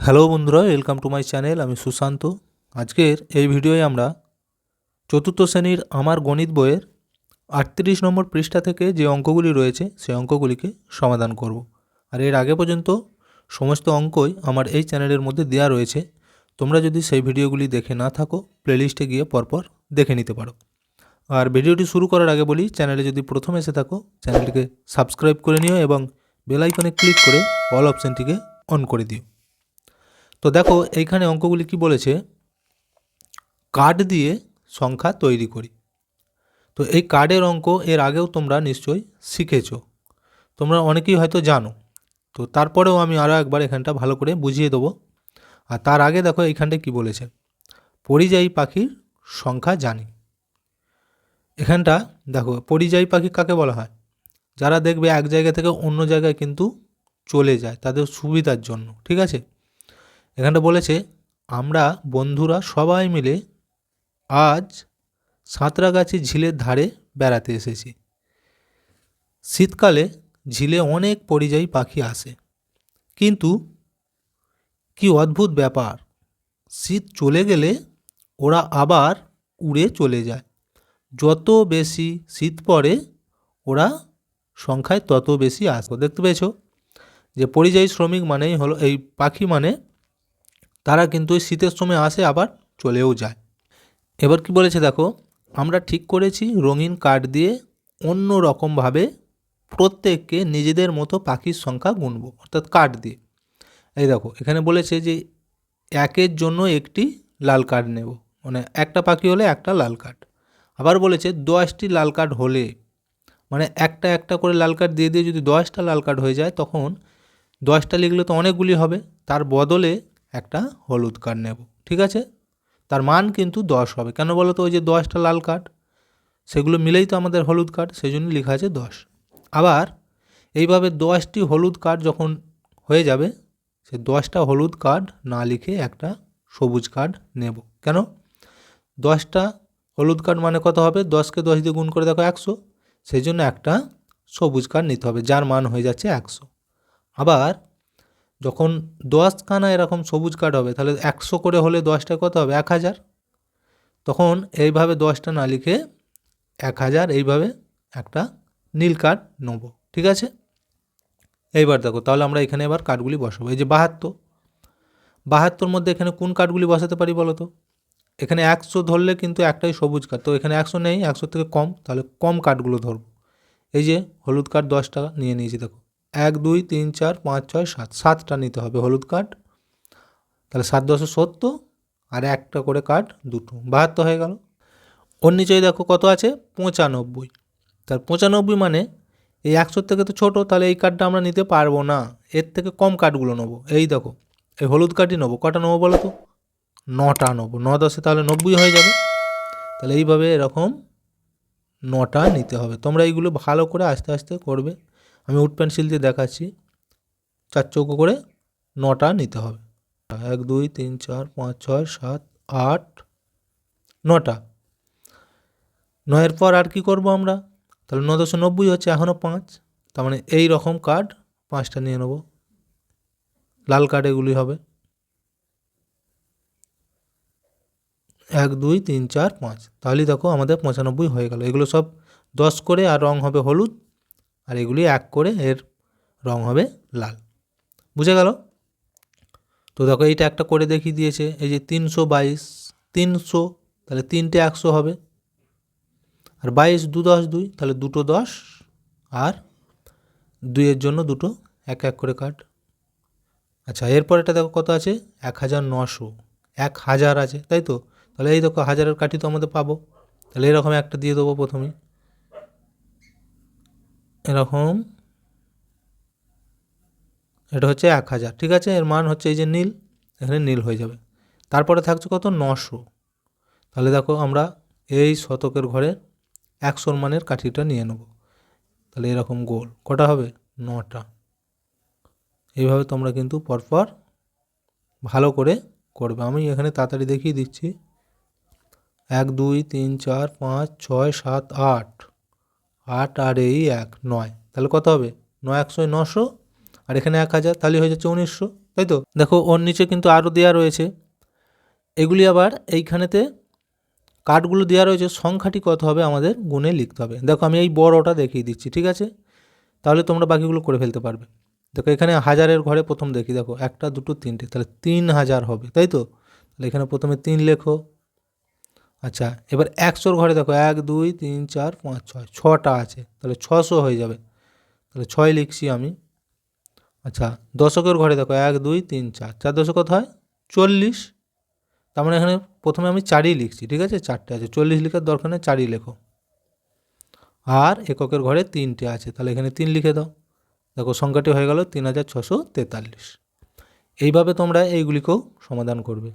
Hello বন্ধুরা, welcome to my channel. আমি সুশান্ত। আজকের এই ভিডিওয়ে আমরা চতুর্থ শ্রেণীর আমার গণিত বইয়ের 38 নম্বর পৃষ্ঠা থেকে যে অঙ্কগুলি রয়েছে সেই অঙ্কগুলিকে সমাধান করব। আর এর আগে পর্যন্ত সমস্ত অঙ্কই আমার এই চ্যানেলের মধ্যে দেওয়া রয়েছে। তোমরা যদি সেই ভিডিওগুলি দেখে না থাকো, প্লেলিস্টে গিয়ে পরপর দেখে নিতে পারো। আর ভিডিওটি শুরু করার আগে বলি, চ্যানেলে যদি প্রথম এসে থাকো চ্যানেলটিকে সাবস্ক্রাইব করে নিও এবং বেল আইকনে ক্লিক করে অল অপশানটিকে অন করে দিও। তো দেখো এইখানে অঙ্কগুলি কি বলেছে, কার্ড দিয়ে সংখ্যা তৈরি করি। তো এই কার্ডের অঙ্ক এর আগেও তোমরা নিশ্চয়ই শিখেছো, তোমরা অনেকেই হয়তো জানো। তো তারপরেও আমি আরও একবার এখানটা ভালো করে বুঝিয়ে দেবো। আর তার আগে দেখো এইখানটায় কি বলেছে, পরিযায়ী পাখির সংখ্যা জানি। এখানটা দেখো পরিযায়ী পাখি কাকে বলা হয়, যারা দেখবে এক জায়গা থেকে অন্য জায়গায় কিন্তু চলে যায় তাদের সুবিধার জন্য, ঠিক আছে। এখানটা বলেছে আমরা বন্ধুরা সবাই মিলে আজ সাঁতরাগাছি ঝিলের ধারে বেড়াতে এসেছি। শীতকালে ঝিলে অনেক পরিযায়ী পাখি আসে, কিন্তু কি অদ্ভুত ব্যাপার, শীত চলে গেলে ওরা আবার উড়ে চলে যায়। যত বেশি শীত পড়ে ওরা সংখ্যায় তত বেশি আসে। দেখতে পেয়েছো যে পরিযায়ী শ্রমিক মানেই হলো এই পাখি, মানে তারা কিন্তু শীতের সময় আসে আবার চলেও যায়। এবার কি বলেছে দেখো, আমরা ঠিক করেছি রঙিন কার্ড দিয়ে অন্য রকমভাবে প্রত্যেককে নিজেদের মতো পাখির সংখ্যা গুনব, অর্থাৎ কার্ড দিয়ে। এই দেখো এখানে বলেছে যে একের জন্য একটি লাল কার্ড নেব, মানে একটা পাখি হলে একটা লাল কার্ড। আবার বলেছে 10টি লাল কার্ড হলে, মানে একটা একটা করে লাল কার্ড দিয়ে দিয়ে যদি 10টা লাল কার্ড হয়ে যায় তখন 10টা লিখলে তো অনেকগুলি হবে, তার বদলে একটা হলুদ কার্ড নেব, ঠিক আছে। তার মান কিন্তু 10 হবে। কেন বলো তো, ওই যে 10টা লাল কার্ড সেগুলো মিলেই তো আমাদের হলুদ কার্ড, সেই জন্য লেখা আছে 10। আবার এইভাবে 10টি হলুদ কার্ড যখন হয়ে যাবে, সে 10টা হলুদ কার্ড না লিখে একটা সবুজ কার্ড নেব। কেন, 10টা হলুদ কার্ড মানে কত হবে, 10কে 10 দিয়ে গুণ করে দেখো 100, সেই জন্য একটা সবুজ কার্ড নিতে হবে যার মান হয়ে যাচ্ছে 100। আবার যখন 10খানা এরকম সবুজ কার্ড হবে তাহলে 100 করে হলে 10টায় কত হবে, 1000। তখন এইভাবে 10টা না লিখে 1000 এইভাবে একটা নীল কার্ড নেব, ঠিক আছে। এইবার দেখো তাহলে আমরা এখানে এবার কার্ডগুলি বসাবো। এই যে 72 মধ্যে এখানে কোন কার্ডগুলি বসাতে পারি বলো তো। এখানে 100 ধরলে কিন্তু একটাই সবুজ কার্ড, তো এখানে 100 নেই, 100 থেকে কম, তাহলে কম কার্ডগুলো ধরবো। এই যে হলুদ কার্ড 10টা নিয়ে নিয়েছি, দেখো 1 2 3 4 5 6 7, 7টা নিতে হবে হলুদ কার্ড। তাহলে 7 10 70, আর একটা করে কার্ড দুটো, 72 হয়ে গেল। ওর নিচেই দেখো কত আছে, 95। তার 95 মানে এই 100 থেকে তো ছোটো, তাহলে এই কার্ডটা আমরা নিতে পারবো না, এর থেকে কম কার্ডগুলো নেবো। এই দেখো এই হলুদ কার্ডই নেবো। কটা নেবো বলো তো, 9টা নেবো। 9 10 তাহলে 90 হয়ে যাবে। তাহলে এইভাবে এরকম 9টা নিতে হবে। তোমরা এইগুলো ভালো করে আস্তে আস্তে করবে, আমি উড পেন্সিল দিয়ে দেখাচ্ছি। 4 চৌকো করে 9টা নিতে হবে। 1 2 3 4 5 6 7 8 9টা। 9-এর পর আর কি করব আমরা, তাহলে 9 10 90 হচ্ছে, এখনও 5, তার মানে এই রকম কার্ড 5টা নিয়ে নেব। লাল কার্ড এগুলি হবে 1 2 3 4 5, তাহলেই দেখো আমাদের 95 হয়ে গেল। এগুলো সব 10 করে আর রং হবে হলুদ, আর এগুলি 1 করে এর রং হবে লাল। বুঝে গেল তো। দেখো এইটা একটা করে দেখিয়ে দিয়েছে, এই যে 322, 300, তাহলে 3টে 100 হবে, আর 22 2 10 2, তাহলে দুটো 10, আর 2-এর জন্য দুটো 1 1 করে কাট। আচ্ছা এরপর এটা দেখো কত আছে, 1900, 1000 আছে তাই তো। তাহলে এই দেখো 1000-এর কাঠি তো আমাদের পাবো, তাহলে এরকম একটা দিয়ে দেবো প্রথমেই, এরকম। এটা হচ্ছে 1000, ঠিক আছে। এর মান হচ্ছে এই যে নীল, এখানে নীল হয়ে যাবে। তারপরে থাকছে কত, 900। তাহলে দেখো আমরা এই শতকের ঘরে 100 মানের কাঠিটা নিয়ে নেব, তাহলে এরকম গোল কটা হবে, 9টা। এইভাবে তোমরা কিন্তু পরপর ভালো করে করবে। আমি এখানে তাড়াতাড়ি দেখিয়ে দিচ্ছি। 1 2 3 4 5 6 7 8, 8 আর এই 1 9, তাহলে কত হবে, 9 100 900, আর এখানে 1000, তাহলে হয়ে যাচ্ছে 1900। তাই তো? দেখো ওর নিচে কিন্তু আরও দেওয়া রয়েছে, এগুলি আবার এইখানেতে কার্ডগুলো দেওয়া রয়েছে, সংখ্যাটি কত হবে আমাদের গুণে লিখতে হবে। দেখো আমি এই বড়টা দেখিয়ে দিচ্ছি, ঠিক আছে? তাহলে তোমরা বাকিগুলো করে ফেলতে পারবে। দেখো এখানে হাজারের ঘরে প্রথম দেখি, দেখো 1 2 3 তাহলে 3000 হবে, তাই তো? তাহলে এখানে প্রথমে 3 লেখো। আচ্ছা এবার 100 ঘরে দেখো 1 2 3 4 5 6, 6টা আছে, তাহলে 600 হয়ে যাবে, তাহলে 6 লিখছি আমি। আচ্ছা দশকের ঘরে দেখো 1 2 3 4, 4 দশক কত হয় 40, তার মানে এখানে প্রথমে আমি 4ই লিখছি, ঠিক আছে? 4টে আছে, 40 লেখার দরকার নেই, 4ই লেখো। আর এককের ঘরে 3টে আছে, তাহলে এখানে 3 লিখে দাও। দেখো সংখ্যাটি হয়ে গেল 3643। এইভাবে তোমরা এইগুলিকেও সমাধান করবে।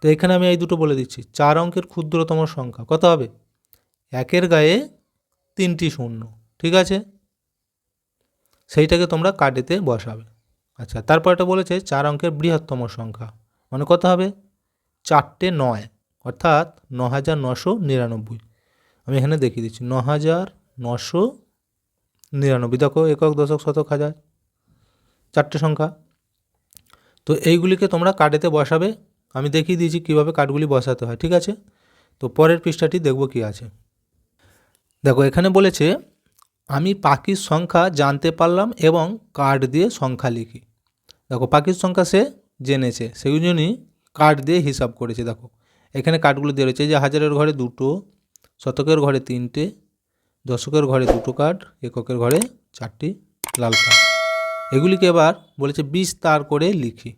তো এখানে আমি এই দুটো বলে দিচ্ছি, 4 অঙ্কের ক্ষুদ্রতম সংখ্যা কত হবে? 1-এর গায়ে 3টি শূন্য, ঠিক আছে? সেইটাকে তোমরা কার্ডেতে বসাবে। আচ্ছা তারপর এটা বলেছে 4 অঙ্কের বৃহত্তম সংখ্যা, মানে কত হবে? 4টে 9, অর্থাৎ 9999। আমি এখানে দেখিয়ে দিচ্ছি 9999। দেখো একক দশক শতক হাজার, 4টে সংখ্যা। তো এইগুলিকে তোমরা কার্ডেতে বসাবে, আমি দেখিয়ে দিয়েছি কীভাবে কার্ডগুলি বসাতে হয়, ঠিক আছে? তো পরের পৃষ্ঠাটি দেখব কি আছে। দেখো এখানে বলেছে আমি পাখির সংখ্যা জানতে পারলাম এবং কার্ড দিয়ে সংখ্যা লিখি। দেখো পাখির সংখ্যা সে জেনেছে, সেই জন্যই কার্ড দিয়ে হিসাব করেছে। দেখো এখানে কার্ডগুলো দিয়ে রয়েছে, যে হাজারের ঘরে 2টো, শতকের ঘরে 3টে, দশকের ঘরে 2টো কার্ড, এককের ঘরে 4টি লাল কার্ড। এগুলিকে এবার বলেছে বিস্তার করে লিখি।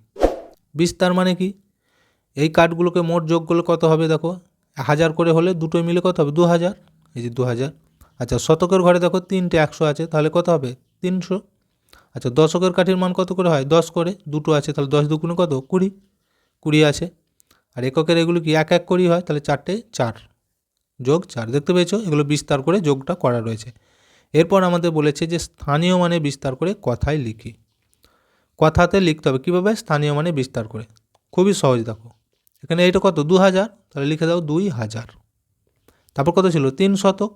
বিস্তার মানে কি? এই কার্ডগুলোকে মোট যোগ করলে কত হবে? দেখো 1000 করে হলে দুটোই মিলে কত হবে? 2000, এই যে 2000। আচ্ছা শতকের ঘরে দেখো 3টে 100 আছে, তাহলে কত হবে? 300। আচ্ছা দশকের কাঠির মান কত করে হয়? 10 করে, দুটো আছে, তাহলে 10 দুগুণে কত? 20, 20 আছে। আর এককের এগুলো কি 1 1 করেই হয়, তাহলে 4টে 4 যোগ 4, দেখতে পেয়েছো? এগুলো বিস্তার করে যোগটা করা রয়েছে। এরপর আমাদের বলেছে যে স্থানীয় মানে বিস্তার করে কথায় লিখি। কথাতে লিখতে হবে কীভাবে? স্থানীয় মানে বিস্তার করে, খুবই সহজ। দেখো এখানে এইটা কত? 2000, তাহলে লিখে দাও 2000। তারপর কত ছিল? 3 শতক,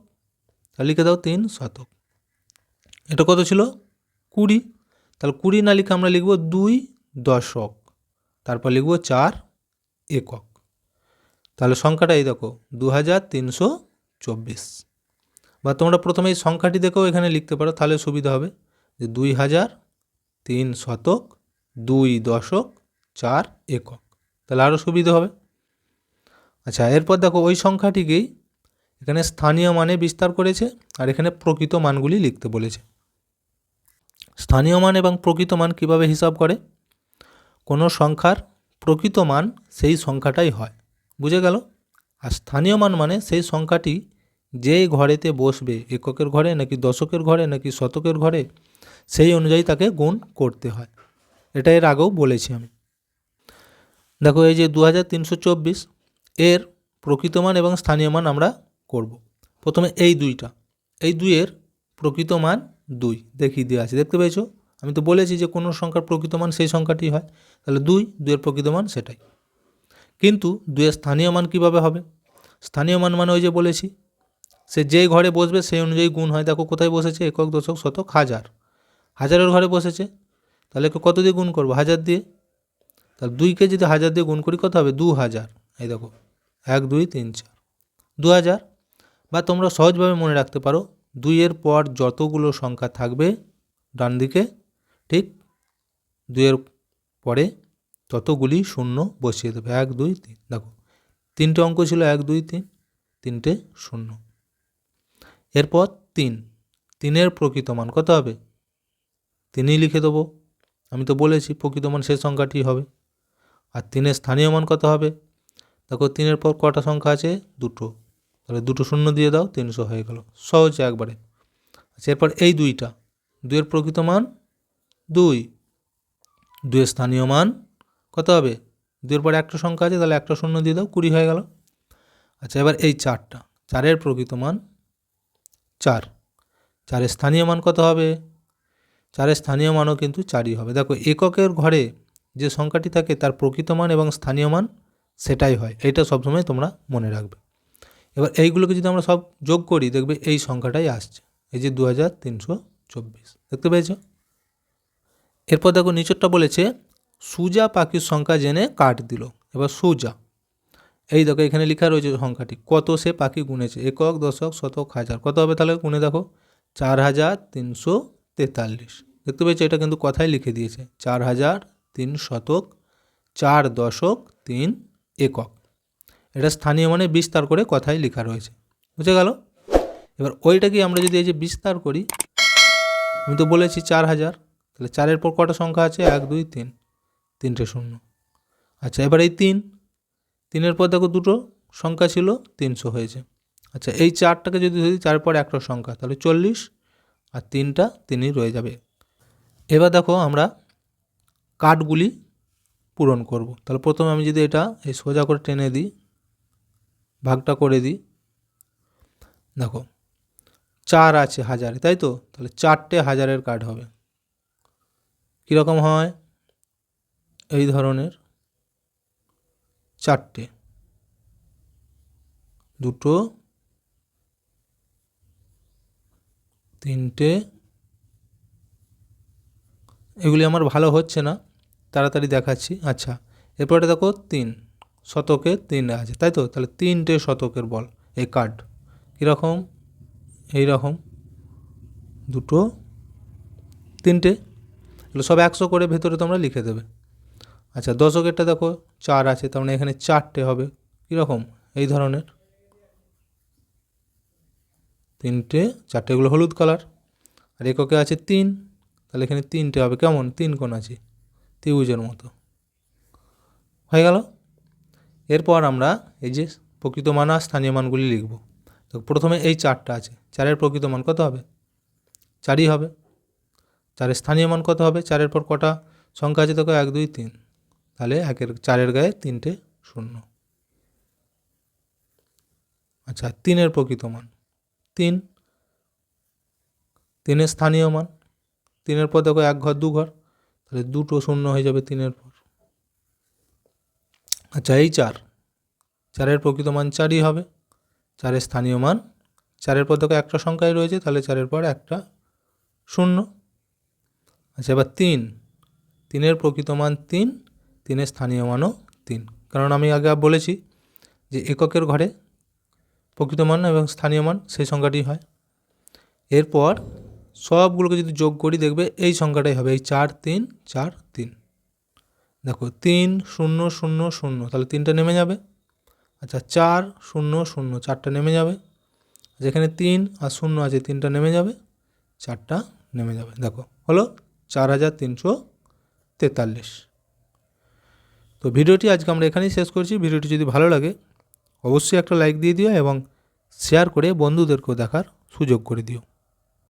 তাহলে লিখে দাও 3 শতক। এটা কত ছিল? 20, তাহলে 20 না লিখে আমরা লিখব 2 দশক, তারপর লিখব 4 একক। তাহলে সংখ্যাটা এই দেখো 2324। বা তোমরা প্রথমে এই সংখ্যাটি দেখেও এখানে লিখতে পারো, তাহলে সুবিধা হবে, যে 2000, 3 শতক, 2 দশক, 4 একক, তাহলে আরও সুবিধা হবে। আচ্ছা এরপর দেখো ওই সংখ্যাটিকেই এখানে স্থানীয় মানে বিস্তার করেছে, আর এখানে প্রকৃত মানগুলি লিখতে বলেছে। স্থানীয় মান এবং প্রকৃত মান কীভাবে হিসাব করে? কোনো সংখ্যার প্রকৃত মান সেই সংখ্যাটাই হয়, বুঝে গেল? আর স্থানীয় মান মানে সেই সংখ্যাটি যেই ঘরেতে বসবে, এককের ঘরে নাকি দশকের ঘরে নাকি শতকের ঘরে, সেই অনুযায়ী তাকে গুণ করতে হয়। এটা এর আগেও বলেছি আমি। দেখো এই যে 2324, এর প্রকৃত মান এবং স্থানীয় মান আমরা করব। প্রথমে এই দুইটা, এই 2-এর প্রকৃত মান 2 দেখিয়ে দেওয়া আছে, দেখতে পেয়েছো? আমি তো বলেছি যে কোনো সংখ্যার প্রকৃত মান সেই সংখ্যাটি হয়, তাহলে 2-এর প্রকৃত মান সেটাই। কিন্তু 2-এর স্থানীয় মান কীভাবে হবে? স্থানীয় মান মানে ওই যে বলেছি, সে যেই ঘরে বসবে সেই অনুযায়ী গুণ হয়। দেখো কোথায় বসেছে? একক দশক শতক হাজার, হাজারের ঘরে বসেছে, তাহলে কত দিয়ে গুণ করবো? 1000 দিয়ে। তাহলে 2কে যদি 1000 দিয়ে গুণ করি কত হবে? 2000। এই দেখো 1 2 3 4, 2000। বা তোমরা সহজভাবে মনে রাখতে পারো, 2-এর পর যতগুলো সংখ্যা থাকবে ডান দিকে, ঠিক 2-এর পরে ততগুলি শূন্য বসিয়ে দেবে। 1 2 3, দেখো 3টে অঙ্ক ছিল 1 2 3, 3টে শূন্য। এরপর 3, 3-এর প্রকৃত মান কত হবে? 3ই লিখে দেবো, আমি তো বলেছি প্রকৃত মান সেই সংখ্যাটি হবে। আর 3-এর স্থানীয় মান কত হবে? দেখো 3-এর পর কটা সংখ্যা আছে? 2টো, তাহলে 2টো শূন্য দিয়ে দাও, 300 হয়ে গেল, সহজ একবারে। আচ্ছা এরপর এই 2টা, 2-এর প্রকৃত মান 2, 2-এর স্থানীয় মান কত হবে? 2-এর পর একটা সংখ্যা আছে, তাহলে একটা শূন্য দিয়ে দাও, 20 হয়ে গেল। আচ্ছা এবার এই 4টা, 4-এর প্রকৃত মান 4, 4-এর স্থানীয় মান কত হবে? 4-এর স্থানীয় মানও কিন্তু 4ই হবে। দেখো এককের ঘরে যে সংখ্যাটি থাকে তার প্রকৃত মান এবং স্থানীয় মান সেটাই হয়, এইটা সবসময় তোমরা মনে রাখবে। এবার এইগুলোকে যদি আমরা সব যোগ করি, দেখবে এই সংখ্যাটাই আসছে, এই যে 2324, দেখতে পেয়েছ? এরপর দেখো নিচেরটা বলেছে সুজা পাখির সংখ্যা জেনে কাঠ দিল। এবার সুজা, এই দেখো এখানে লেখা রয়েছে সংখ্যাটি, কত সে পাখি গুনেছে, একক, দশক, শতক, হাজার, কত হবে তাহলে গুনে দেখো, 4343। দেখতে পেয়েছো, এটা কিন্তু কথাই লিখে দিয়েছে, 4003 শতক, 4 দশক, 3 একক। এটা স্থানীয় মানে বিস্তার করে কথাই লেখা রয়েছে, বুঝে গেল। এবার ওইটাকে আমরা যদি এই যে বিস্তার করি, আমি তো বলেছি 4000, তাহলে 4-এর পর কটা সংখ্যা আছে, 1 2 3, 3টে শূন্য। আচ্ছা, এবার এই 3-এর পর দেখো দুটো সংখ্যা ছিল, 300 হয়েছে। আচ্ছা, এই 4টাকে যদি ধরি, 4-এর পর একটা সংখ্যা, তাহলে 40, আর 3টা 3ই রয়ে যাবে। এবার দেখো আমরা কাঠগুলি পূরণ করব। তাহলে প্রথমে আমি যদি এটা এই সোজা করে টেনে দিই, ভাগটা করে দিই, দেখো 4 আছে হাজারে, তাই তো, তাহলে 4টে হাজারের কাঠ হবে। কীরকম হয়, এই ধরনের 4টে, 2, 3টে, এগুলি আমার ভালো হচ্ছে না, তাড়াতাড়ি দেখাচ্ছি। আচ্ছা, এরপরে দেখো 3 শতকে 3 আছে, তাই তো, তাহলে 3টে শতকের বল এই কাঠ। কীরকম, এই রকম 2, 3টে, এগুলো সব 100 করে ভেতরে তোমরা লিখে দেবে। আচ্ছা, দশকেরটা দেখো 4 আছে, তার মানে এখানে 4টে হবে। কীরকম, এই ধরনের 3টে, 4টে, এগুলো হলুদ কালার। আর এককে আছে 3, তাহলে এখানে 3টে হবে, কেমন, 3 কোণ আছে, ত্রিভুজের মতো, হয়ে গেল। এরপর আমরা এই যে প্রকৃত মান আর স্থানীয় মানগুলি লিখব। তো প্রথমে এই 4টা আছে, 4-এর প্রকৃত মান কত হবে, 4ই হবে। 4-এর স্থানীয় মান কত হবে, 4-এর পর কটা সংখ্যা আছে দেখো, 1 2 3, তাহলে 4-এর গায়ে 3টে শূন্য। আচ্ছা, 3-এর প্রকৃত মান 3, 3-এর স্থানীয় মান, 3-এর পর দেখো 1 ঘর 2 ঘর, তাহলে 2টো শূন্য হয়ে যাবে 3-এর পর। আচ্ছা, এই 4-এর প্রকৃত মান 4ই হবে। 4-এর স্থানীয় মান, 4-এর পর দেখো একটা সংখ্যাই রয়েছে, তাহলে 4-এর পর একটা শূন্য। আচ্ছা, এবার 3-এর প্রকৃত মান 3, 3-এর স্থানীয় মানও 3, কারণ আমি আগে বলেছি যে এককের ঘরে প্রকৃত মান এবং স্থানীয় মান সেই সংখ্যাটি হয়। এরপর সবগুলোকে যদি যোগ করি, দেখবে এই সংখ্যাটাই হবে, এই 4 3 4 3। দেখো 3 0 0 0, তাহলে 3টা নেমে যাবে। আচ্ছা, 4 0 0, 4টা নেমে যাবে। যেখানে 3 আর 0 আছে, 3টা নেমে যাবে, 4টা নেমে যাবে। দেখো হলো 4343। তো ভিডিওটি আজকে আমরা এখানেই শেষ করছি। ভিডিওটি যদি ভালো লাগে অবশ্যই একটা লাইক দিয়ে দিও এবং শেয়ার করে বন্ধুদেরকেও দেখার সুযোগ করে দিও।